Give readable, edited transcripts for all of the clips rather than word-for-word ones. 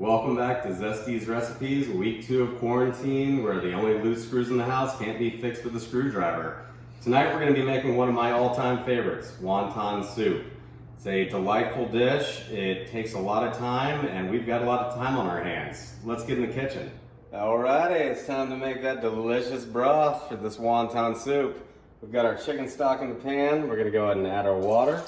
Welcome back to Zesty's Recipes, week 2 of quarantine, where the only loose screws in the house can't be fixed with a screwdriver. Tonight we're going to be making one of my all-time favorites, wonton soup. It's a delightful dish. It takes a lot of time, and we've got a lot of time on our hands. Let's get in the kitchen. Alrighty, it's time to make that delicious broth for this wonton soup. We've got our chicken stock in the pan. We're going to go ahead and add our water.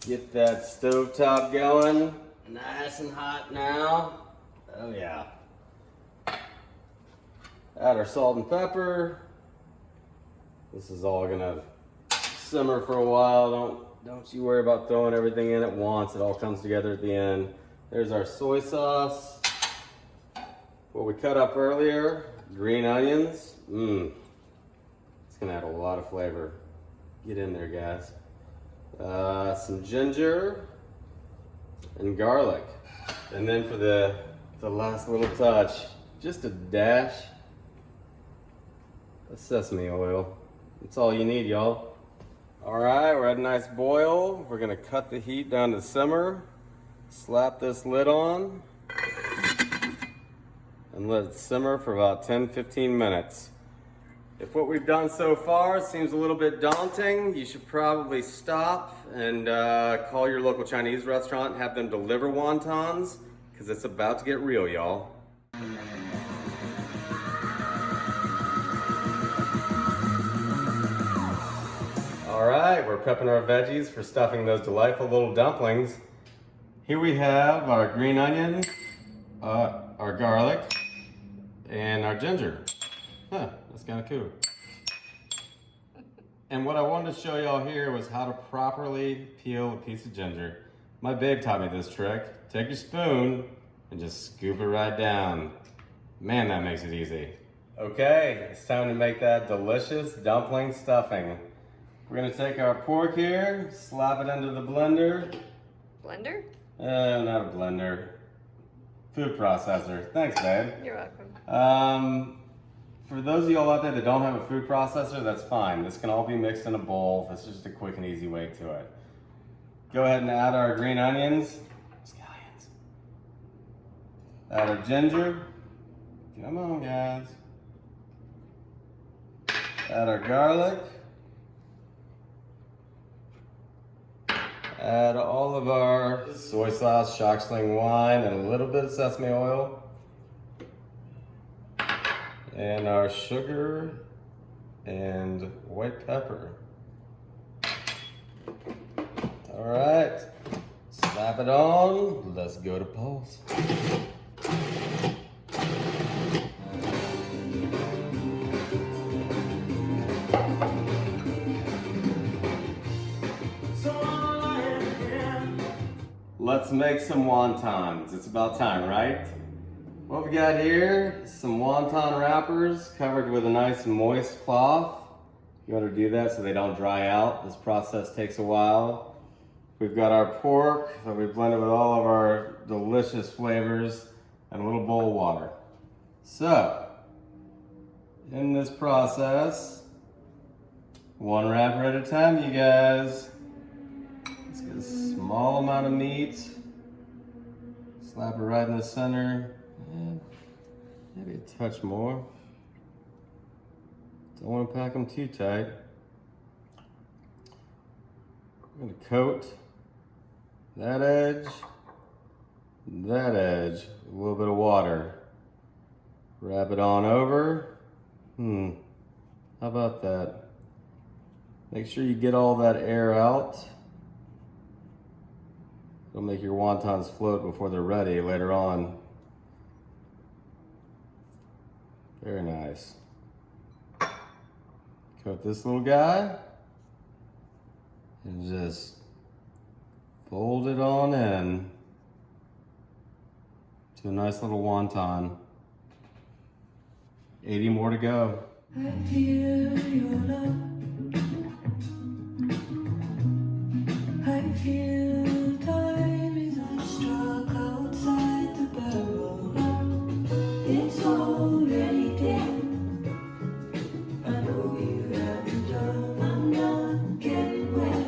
Get that stovetop going. Nice and hot now. Oh yeah. Add our salt and pepper. This is all gonna simmer for a while. Don't you worry about throwing everything in at once. It all comes together at the end. There's our soy sauce. What we cut up earlier, green onions. It's gonna add a lot of flavor. Get in there, guys. Some ginger and garlic, and then for the last little touch, just a dash of sesame oil. That's all you need, y'all. All right, we're at a nice boil. We're gonna cut the heat down to simmer, slap this lid on, and let it simmer for about 10-15 minutes. If what we've done so far seems a little bit daunting, you should probably stop and call your local Chinese restaurant and have them deliver wontons, because it's about to get real, y'all. All right, we're prepping our veggies for stuffing those delightful little dumplings. Here we have our green onion, our garlic, and our ginger. That's kind of cool. And what I wanted to show y'all here was how to properly peel a piece of ginger. My babe taught me this trick. Take your spoon and just scoop it right down. Man, that makes it easy. Okay, it's time to make that delicious dumpling stuffing. We're gonna take our pork here, slap it into the blender. Blender? Not a blender. Food processor. Thanks, babe. You're welcome. For those of y'all out there that don't have a food processor, that's fine. This can all be mixed in a bowl. This is just a quick and easy way to it. Go ahead and add our green onions. Scallions. Add our ginger. Come on, guys. Add our garlic. Add all of our soy sauce, shock sling wine, and a little bit of sesame oil. And our sugar and white pepper. All right, slap it on. Let's go to pulse. Let's make some wontons. It's about time, right? What we got here, some wonton wrappers covered with a nice moist cloth. You want to do that so they don't dry out. This process takes a while. We've got our pork that we blended with all of our delicious flavors and a little bowl of water. So, in this process, one wrapper at a time, you guys. Let's get a small amount of meat. Slap it right in the center. Maybe a touch more. Don't want to pack them too tight. I'm going to coat that edge, with a little bit of water. Wrap it on over. How about that? Make sure you get all that air out. It'll make your wontons float before they're ready later on. Very nice. Coat this little guy and just fold it on in to a nice little wonton. 80 more to go. I feel your love. I feel time is unstruck outside the barrel. It's already dead. I know you haven't done. I'm not getting wet.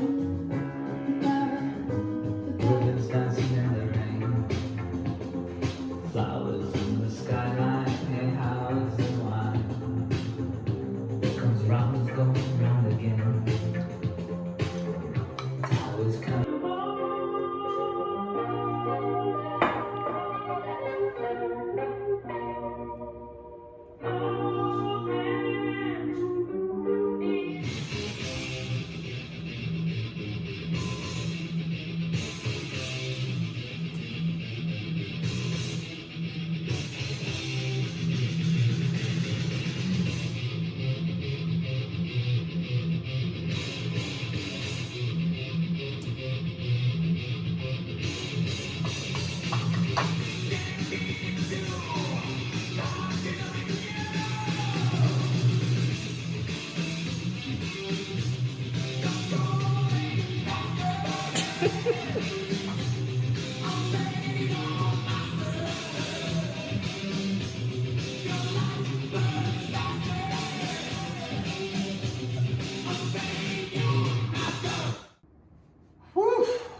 The building's dancing in the rain.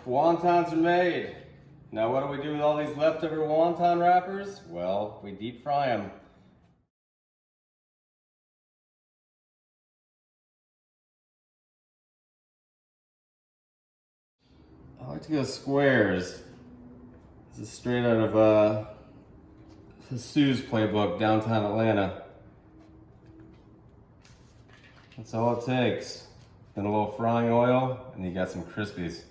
wontons are made. Now what do we do with all these leftover wonton wrappers? Well, we deep fry them. I like to go squares. This is straight out of Jesus' playbook, downtown Atlanta. That's all it takes. Then a little frying oil, and you got some Crispies.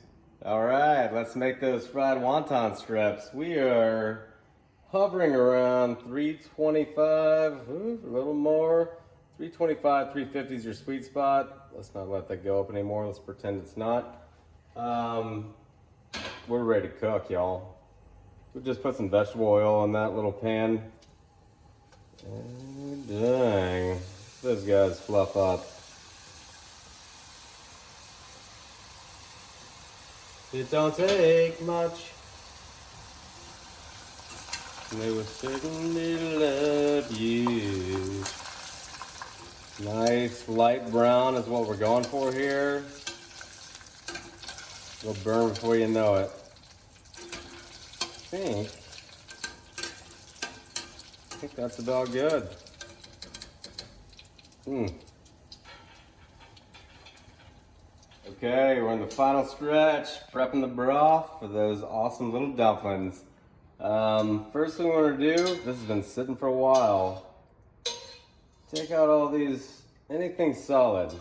All right, let's make those fried wonton strips. We are hovering around 325, a little more. 325, 350 is your sweet spot. Let's not let that go up anymore. Let's pretend it's not. We're ready to cook, y'all. We'll just put some vegetable oil in that little pan. And dang, those guys fluff up. It don't take much. They will certainly love you. Nice light brown is what we're going for here. It'll burn before you know it. I think that's about good. Okay, we're in the final stretch, prepping the broth for those awesome little dumplings. First thing we're gonna do, this has been sitting for a while. Take out all these, anything solid.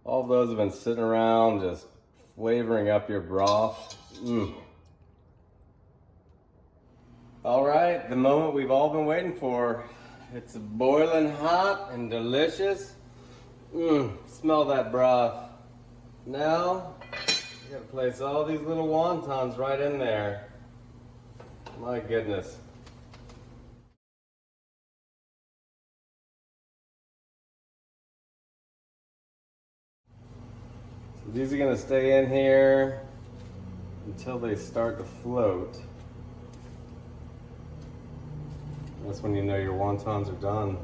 All of those have been sitting around, just flavoring up your broth. All right, the moment we've all been waiting for. It's boiling hot and delicious. Smell that broth. Now, you gotta place all these little wontons right in there. My goodness. So these are gonna stay in here until they start to float. That's when you know your wontons are done.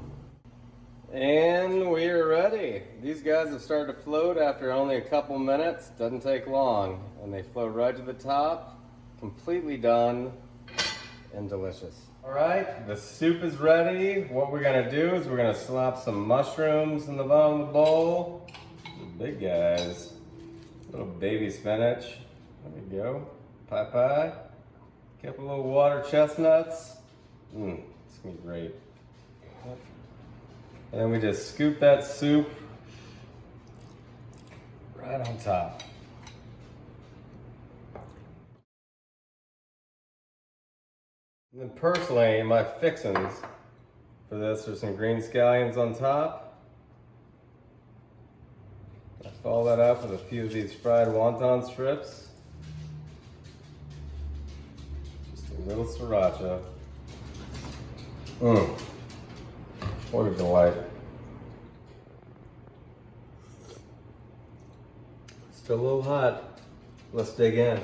And we are ready. These guys have started to float after only a couple minutes. Doesn't take long. And they float right to the top. Completely done and delicious. All right, the soup is ready. What we're gonna do is we're gonna slap some mushrooms in the bottom of the bowl. The big guys. Little baby spinach. There we go. Pie. Couple little water chestnuts. It's gonna be great. And then we just scoop that soup right on top. And then personally, my fixins for this are some green scallions on top. I follow that up with a few of these fried wonton strips. Just a little sriracha. What a delight. Still a little hot. Let's dig in.